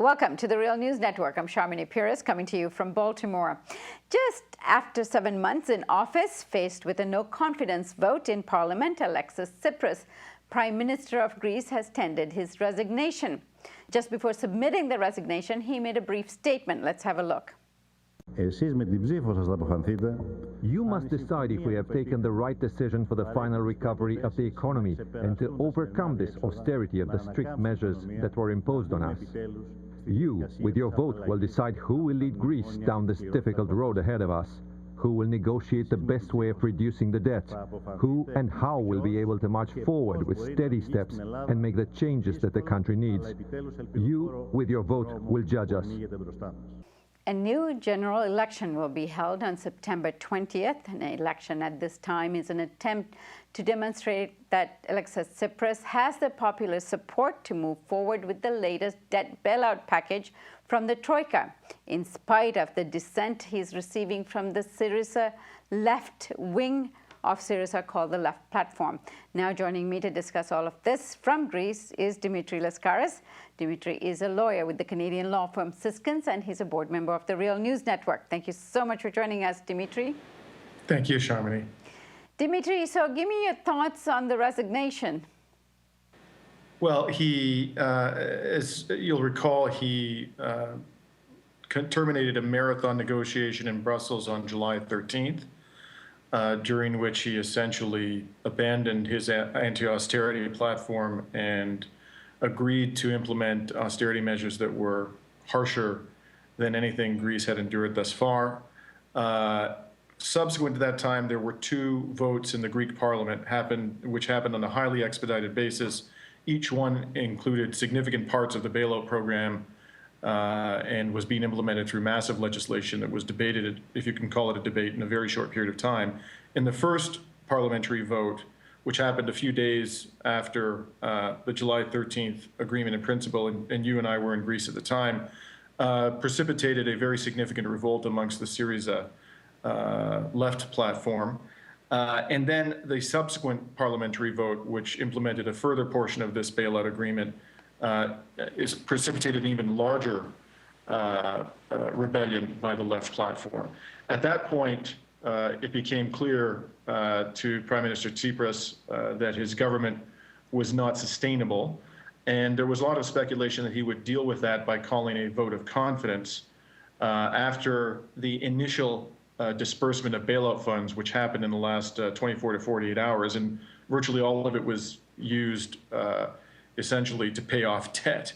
Welcome to the Real News Network. I'm Sharmini Pires coming to you from Baltimore. Just after 7 months in office, faced with a no-confidence vote in Parliament, Alexis Tsipras, Prime Minister of Greece, has tendered his resignation. Just before submitting the resignation, he made a brief statement. Let's have a look. You must decide if we have taken the right decision for the final recovery of the economy and to overcome this austerity of the strict measures that were imposed on us. You, with your vote, will decide who will lead Greece down this difficult road ahead of us, who will negotiate the best way of reducing the debt, who and how will be able to march forward with steady steps and make the changes that the country needs. You, with your vote, will judge us. A new general election will be held on September 20th. An election at this time is an attempt to demonstrate that Alexis Tsipras has the popular support to move forward with the latest debt bailout package from the Troika, in spite of the dissent he's receiving from the Syriza left wing of Syriza called the Left Platform. Now joining me to discuss all of this from Greece is Dimitri Lascaris. Dimitri is a lawyer with the Canadian law firm Siskins, and he's a board member of the Real News Network. Thank you so much for joining us, Dimitri. Thank you, Sharmini. Dimitri, so give me your thoughts on the resignation. Well, as you'll recall, he terminated a marathon negotiation in Brussels on July 13th. During which he essentially abandoned his anti-austerity platform and agreed to implement austerity measures that were harsher than anything Greece had endured thus far. Subsequent to that time, there were 2 votes in the Greek parliament which happened on a highly expedited basis. Each one included significant parts of the bailout program and was being implemented through massive legislation that was debated, if you can call it a debate, in a very short period of time. In the first parliamentary vote, which happened a few days after the July 13th agreement in principle, and you and I were in Greece at the time, precipitated a very significant revolt amongst the Syriza left platform. And then the subsequent parliamentary vote, which implemented a further portion of this bailout agreement, is precipitated an even larger rebellion by the left platform. At that point, it became clear to Prime Minister Tsipras that his government was not sustainable, and there was a lot of speculation that he would deal with that by calling a vote of confidence after the initial disbursement of bailout funds, which happened in the last 24 to 48 hours, and virtually all of it was used essentially to pay off debt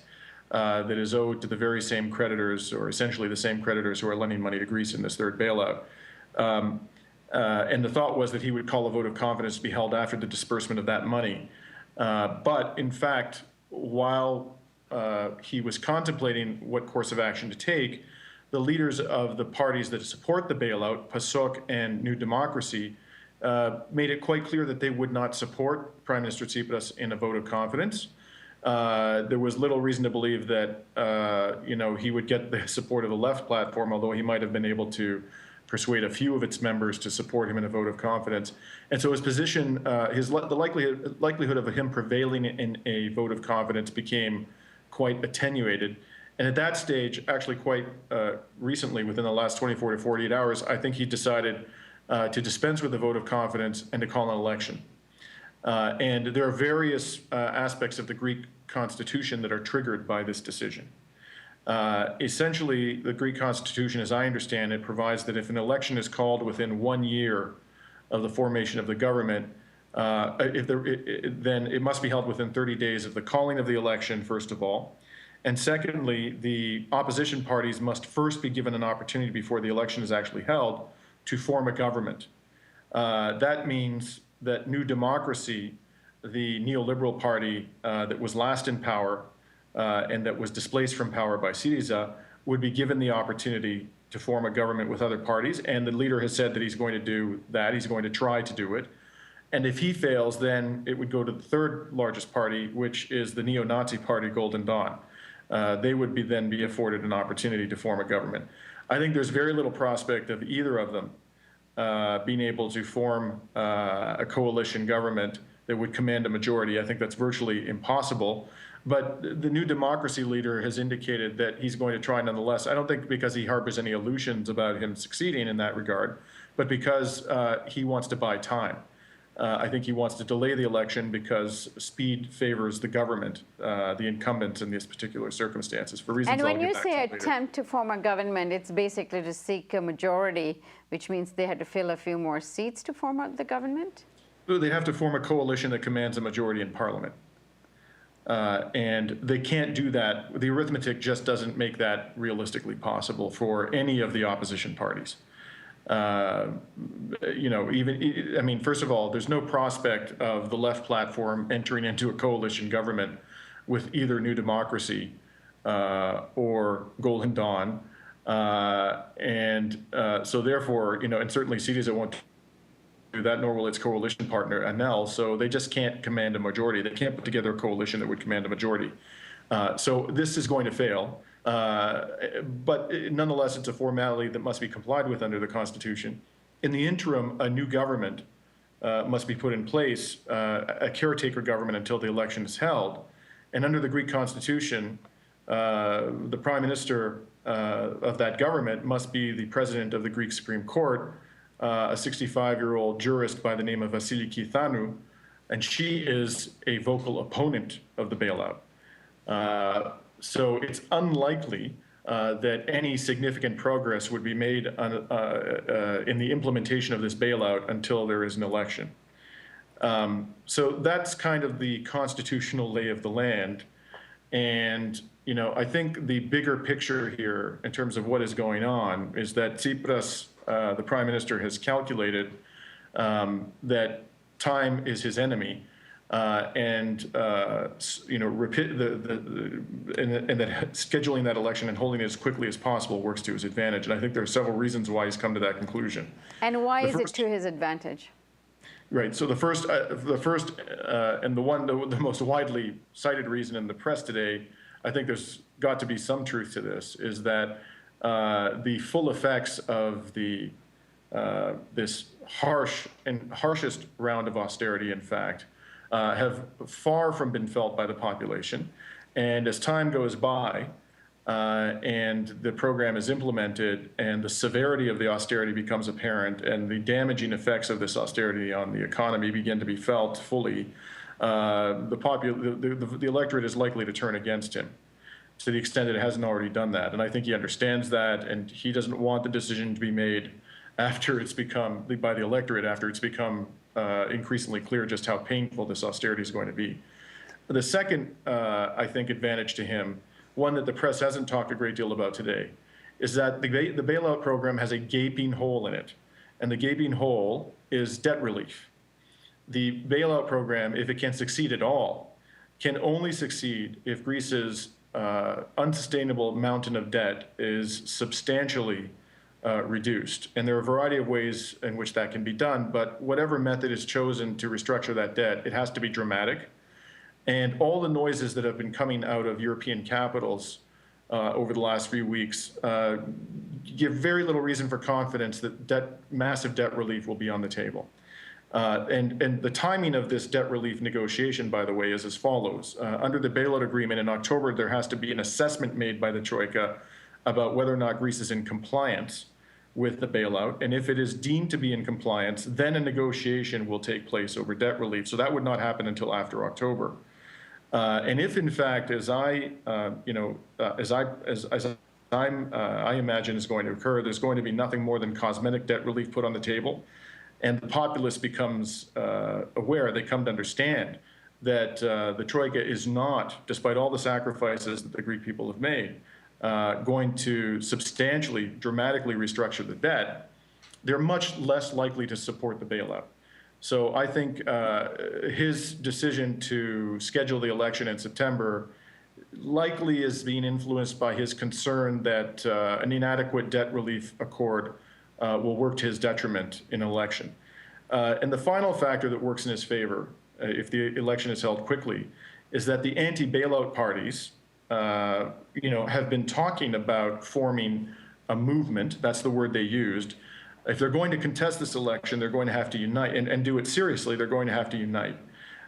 that is owed to the very same creditors, or essentially the same creditors who are lending money to Greece in this third bailout. And the thought was that he would call a vote of confidence to be held after the disbursement of that money. But in fact, while he was contemplating what course of action to take, the leaders of the parties that support the bailout, PASOK and New Democracy, made it quite clear that they would not support Prime Minister Tsipras in a vote of confidence. There was little reason to believe that he would get the support of the left platform, although he might have been able to persuade a few of its members to support him in a vote of confidence. And so his position, the likelihood of him prevailing in a vote of confidence became quite attenuated. And at that stage, actually quite recently, within the last 24 to 48 hours, I think he decided to dispense with the vote of confidence and to call an election. And there are various aspects of the Greek constitution that are triggered by this decision. Essentially, the Greek constitution, as I understand it, provides that if an election is called within 1 year of the formation of the government, then it must be held within 30 days of the calling of the election, first of all. And secondly, the opposition parties must first be given an opportunity before the election is actually held to form a government. That means that New Democracy, the neoliberal party that was last in power and that was displaced from power by Syriza, would be given the opportunity to form a government with other parties. And the leader has said that he's going to do that. He's going to try to do it. And if he fails, then it would go to the third largest party, which is the neo-Nazi party, Golden Dawn. They would then be afforded an opportunity to form a government. I think there's very little prospect of either of them being able to form a coalition government that would command a majority. I think that's virtually impossible. But the New Democracy leader has indicated that he's going to try nonetheless. I don't think because he harbors any illusions about him succeeding in that regard, but because he wants to buy time. I think he wants to delay the election because speed favors the government, the incumbents in these particular circumstances, for reasons And when I'll get you back say to later. attempt to form a government, it's basically to seek a majority, which means they had to fill a few more seats to form out the government? They have to form a coalition that commands a majority in parliament. And they can't do that. The arithmetic just doesn't make that realistically possible for any of the opposition parties. You know, even, I mean, first of all, there's no prospect of the left platform entering into a coalition government with either New Democracy or Golden Dawn. So therefore, you know, and certainly Syriza won't do that, nor will its coalition partner, ANEL, so they just can't command a majority. They can't put together a coalition that would command a majority. So this is going to fail. But nonetheless, it's a formality that must be complied with under the Constitution. In the interim, a new government must be put in place, a caretaker government until the election is held. And under the Greek Constitution, the prime minister of that government must be the president of the Greek Supreme Court, a 65-year-old jurist by the name of Vasiliki Thanu, and she is a vocal opponent of the bailout. So it's unlikely that any significant progress would be made in the implementation of this bailout until there is an election. So that's kind of the constitutional lay of the land. And, you know, I think the bigger picture here in terms of what is going on is that Tsipras, the prime minister, has calculated that time is his enemy. And you know, and that scheduling that election and holding it as quickly as possible works to his advantage. And I think there are several reasons why he's come to that conclusion. And why is it to his advantage? Right. So the first, and the most widely cited reason in the press today, I think there's got to be some truth to this, is that the full effects of this harshest round of austerity, in fact, have far from been felt by the population. And as time goes by and the program is implemented and the severity of the austerity becomes apparent and the damaging effects of this austerity on the economy begin to be felt fully, the electorate is likely to turn against him to the extent that it hasn't already done that. And I think he understands that, and he doesn't want the decision to be made after it's become, by the electorate, after it's become increasingly clear just how painful this austerity is going to be. The second, I think, advantage to him, one that the press hasn't talked a great deal about today, is that the bailout program has a gaping hole in it. And the gaping hole is debt relief. The bailout program, if it can succeed at all, can only succeed if Greece's unsustainable mountain of debt is substantially reduced. And there are a variety of ways in which that can be done, but whatever method is chosen to restructure that debt, it has to be dramatic. And all the noises that have been coming out of European capitals over the last few weeks give very little reason for confidence that massive debt relief will be on the table. And the timing of this debt relief negotiation, by the way, is as follows. Under the bailout agreement in October, there has to be an assessment made by the Troika about whether or not Greece is in compliance with the bailout. And if it is deemed to be in compliance, then a negotiation will take place over debt relief. So that would not happen until after October. And if, in fact, as I imagine is going to occur, there's going to be nothing more than cosmetic debt relief put on the table, and the populace becomes aware, they come to understand that the Troika is not, despite all the sacrifices that the Greek people have made, going to substantially, dramatically restructure the debt, they're much less likely to support the bailout. So I think his decision to schedule the election in September likely is being influenced by his concern that an inadequate debt relief accord will work to his detriment in an election. And the final factor that works in his favor, if the election is held quickly, is that the anti-bailout parties have been talking about forming a movement, that's the word they used, if they're going to contest this election, they're going to have to unite and do it seriously. They're going to have to unite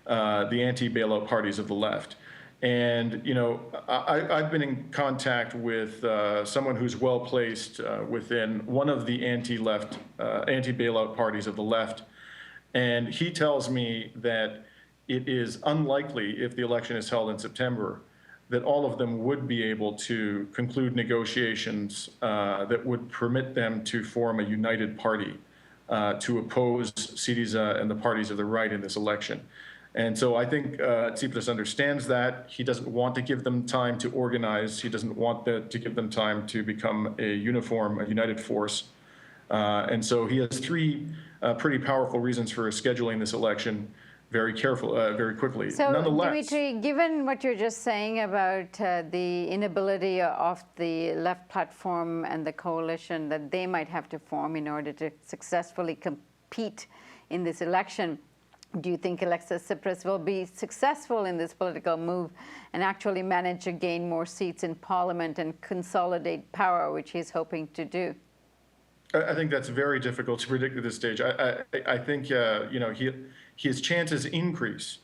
the anti-bailout parties of the left. And, you know, I've been in contact with someone who's well-placed within one of the anti-bailout parties of the left. And he tells me that it is unlikely, if the election is held in September, that all of them would be able to conclude negotiations that would permit them to form a united party to oppose Syriza and the parties of the right in this election. And so I think Tsipras understands that. He doesn't want to give them time to organize. He doesn't want to give them time to become a united force. And so he has three pretty powerful reasons for scheduling this election very quickly. So, nonetheless, Dimitri, given what you're just saying about the inability of the left platform and the coalition that they might have to form in order to successfully compete in this election, do you think Alexis Tsipras will be successful in this political move and actually manage to gain more seats in parliament and consolidate power, which he's hoping to do? I think that's very difficult to predict at this stage. I think you know, his chances increase.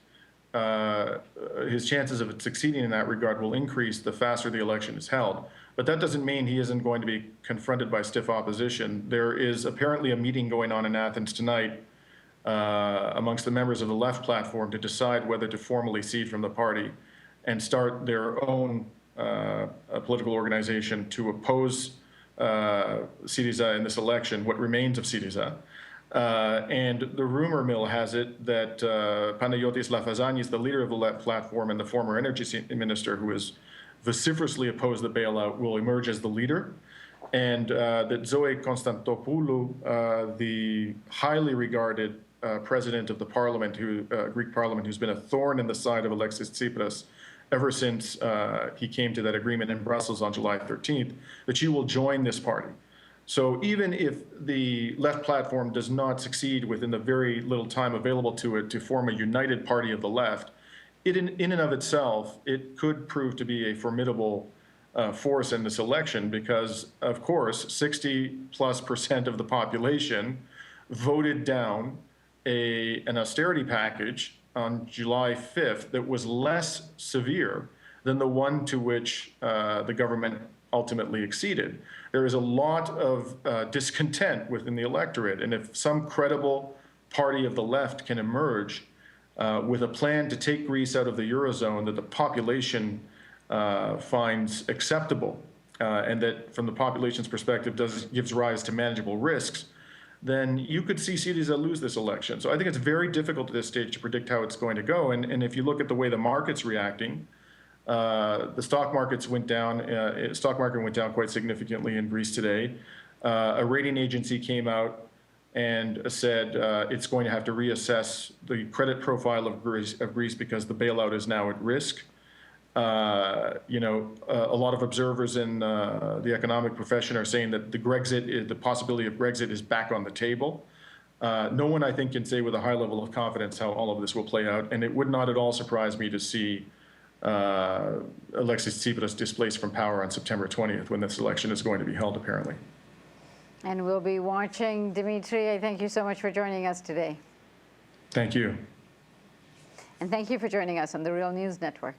His chances of succeeding in that regard will increase the faster the election is held. But that doesn't mean he isn't going to be confronted by stiff opposition. There is apparently a meeting going on in Athens tonight amongst the members of the left platform to decide whether to formally cede from the party and start their own political organization to oppose Syriza in this election, what remains of Syriza. And the rumor mill has it that Panagiotis Lafazanis, the leader of the left platform and the former energy minister who has vociferously opposed the bailout, will emerge as the leader. And that Zoe Konstantopoulou, the highly regarded president of the parliament, Greek parliament, who's been a thorn in the side of Alexis Tsipras ever since he came to that agreement in Brussels on July 13th, that she will join this party. So even if the left platform does not succeed within the very little time available to it to form a united party of the left, in and of itself, it could prove to be a formidable force in this election because, of course, 60+% of the population voted down an austerity package on July 5th that was less severe than the one to which the government ultimately acceded. There is a lot of discontent within the electorate, and if some credible party of the left can emerge with a plan to take Greece out of the Eurozone that the population finds acceptable, and that from the population's perspective gives rise to manageable risks, then you could see Syriza lose this election. So I think it's very difficult at this stage to predict how it's going to go. And if you look at the way the market's reacting, the stock market went down quite significantly in Greece today. A rating agency came out and said it's going to have to reassess the credit profile of Greece because the bailout is now at risk. You know, a lot of observers in the economic profession are saying that the possibility of Brexit is back on the table. No one, I think, can say with a high level of confidence how all of this will play out, and it would not at all surprise me to see Alexis Tsipras displaced from power on September 20th when this election is going to be held, apparently. And we'll be watching. Dimitri, I thank you so much for joining us today. Thank you. And thank you for joining us on the Real News Network.